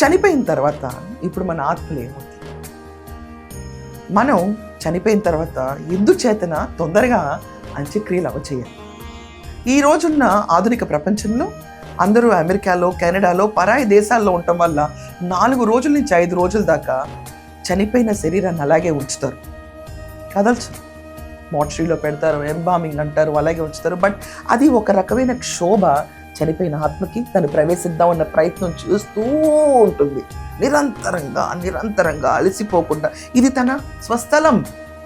చనిపోయిన తర్వాత ఇప్పుడు మన ఆత్మలు ఏమవుతాయి? మనం చనిపోయిన తర్వాత ఎందుచేతన తొందరగా అంత్యక్రియలు అవచేయాలి. ఈ రోజున్న ఆధునిక ప్రపంచంలో అందరూ అమెరికాలో, కెనడాలో, పరాయి దేశాల్లో ఉండటం వల్ల 4 రోజుల నుంచి 5 రోజుల దాకా చనిపోయిన శరీరాన్ని అలాగే ఉంచుతారు, కదల్చరు. మోర్చరీలో పెడతారు, ఎంబామింగ్ అంటారు, అలాగే ఉంచుతారు. బట్ అది ఒక రకమైన క్షోభ. చనిపోయిన ఆత్మకి తను ప్రవేశిద్దామన్న ప్రయత్నం చేస్తూ ఉంటుంది, నిరంతరంగా అలసిపోకుండా. ఇది తన స్వస్థలం,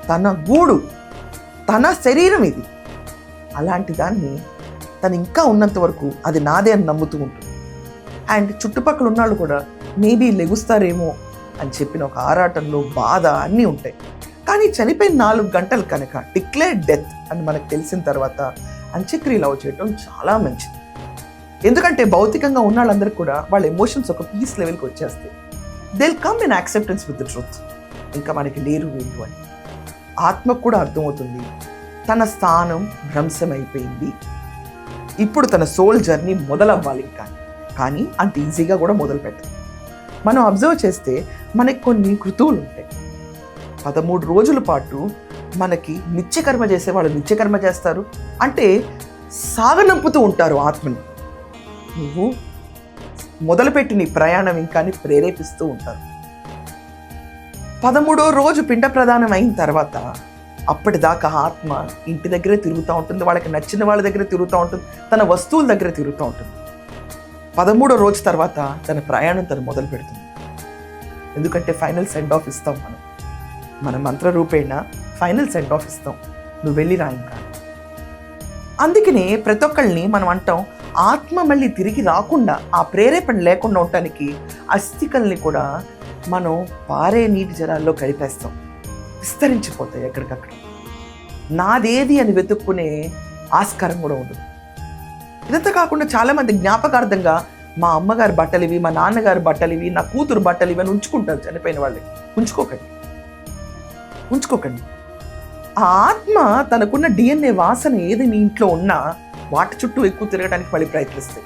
తన గూడు, తన శరీరం ఇది. అలాంటి దాన్ని తను ఇంకా ఉన్నంత వరకు అది నాదే అని నమ్ముతూ ఉంటుంది. అండ్ చుట్టుపక్కల ఉన్నాళ్ళు కూడా మేబీ లెగుస్తారేమో అని చెప్పిన ఒక ఆరాటంలో బాధ అన్నీ ఉంటాయి. కానీ చనిపోయిన 4 గంటలు కనుక డిక్లేర్డ్ డెత్ అని మనకు తెలిసిన తర్వాత అంత్యక్రియలు చేయటం చాలా మంచిది. ఎందుకంటే భౌతికంగా ఉన్న వాళ్ళందరికీ కూడా వాళ్ళ ఎమోషన్స్ ఒక పీస్ లెవెల్కి వచ్చేస్తాయి. They will come in acceptance with the truth. ఇంకా మనకి లేరు వీళ్ళు అని ఆత్మకు కూడా అర్థమవుతుంది. తన స్థానం భ్రంశమైపోయింది, ఇప్పుడు తన సోల్ జర్నీ మొదలవ్వాలి. కానీ అంత ఈజీగా కూడా మొదలు పెట్టదు. మనం అబ్జర్వ్ చేస్తే మనకి కొన్ని కృతువులు ఉంటాయి. 13 రోజుల పాటు మనకి నిత్యకర్మ చేసేవాళ్ళు నిత్యకర్మ చేస్తారు, అంటే సాగనంపుతూ ఉంటారు ఆత్మని. నువ్వు మొదలుపెట్టి నీ ప్రయాణం ఇంకా ప్రేరేపిస్తూ ఉంటారు. 13వ రోజు పిండ ప్రదానం అయిన తర్వాత అప్పటిదాకా ఆత్మ ఇంటి దగ్గరే తిరుగుతూ ఉంటుంది, వాళ్ళకి నచ్చిన వాళ్ళ దగ్గర తిరుగుతూ ఉంటుంది, తన వస్తువుల దగ్గర తిరుగుతూ ఉంటుంది. 13వ రోజు తర్వాత తన ప్రయాణం తను మొదలు పెడుతుంది. ఎందుకంటే ఫైనల్ సెండ్ ఆఫ్ ఇస్తాం మన మంత్ర రూపేణ ఫైనల్ సెండ్ ఆఫ్ ఇస్తాం, నువ్వు వెళ్ళి రా ఇంకా. అందుకనే ప్రతి ఒక్కళ్ళని మనం అంటాం, ఆత్మ మళ్ళీ తిరిగి రాకుండా, ఆ ప్రేరేపణ లేకుండా ఉండటానికి అస్థికల్ని కూడా మనం పారే నీటి జలాల్లో కలిపేస్తాం, విస్తరించిపోతాయి ఎక్కడికక్కడ. నాదేది అని వెతుక్కునే ఆస్కారం కూడా ఉండదు. ఇదంతా కాకుండా చాలామంది జ్ఞాపకార్థంగా మా అమ్మగారి బట్టలు ఇవి, మా నాన్నగారి బట్టలు ఇవి, నా కూతురు బట్టలు ఇవి అని ఉంచుకుంటారు చనిపోయిన వాళ్ళని. ఉంచుకోకండి. ఆ ఆత్మ తనకున్న DNA వాసన ఏది మీ ఇంట్లో ఉన్నా వాటి చుట్టూ ఎక్కువ తిరగడానికి మళ్ళీ ప్రయత్నిస్తాయి.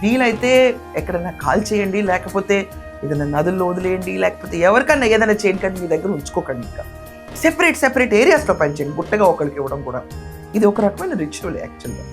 వీలైతే ఎక్కడైనా కాల్ చేయండి, లేకపోతే ఏదైనా నదుల్లో వదిలేయండి, లేకపోతే ఎవరికన్నా ఏదైనా చేయండి, కానీ మీ దగ్గర ఉంచుకోకండి. ఇంకా సెపరేట్ ఏరియాస్లో పనిచేయండి. గుట్టగా ఒకరికి ఇవ్వడం కూడా ఇది ఒక రకమైన రిచువల్ యాక్చువల్గా.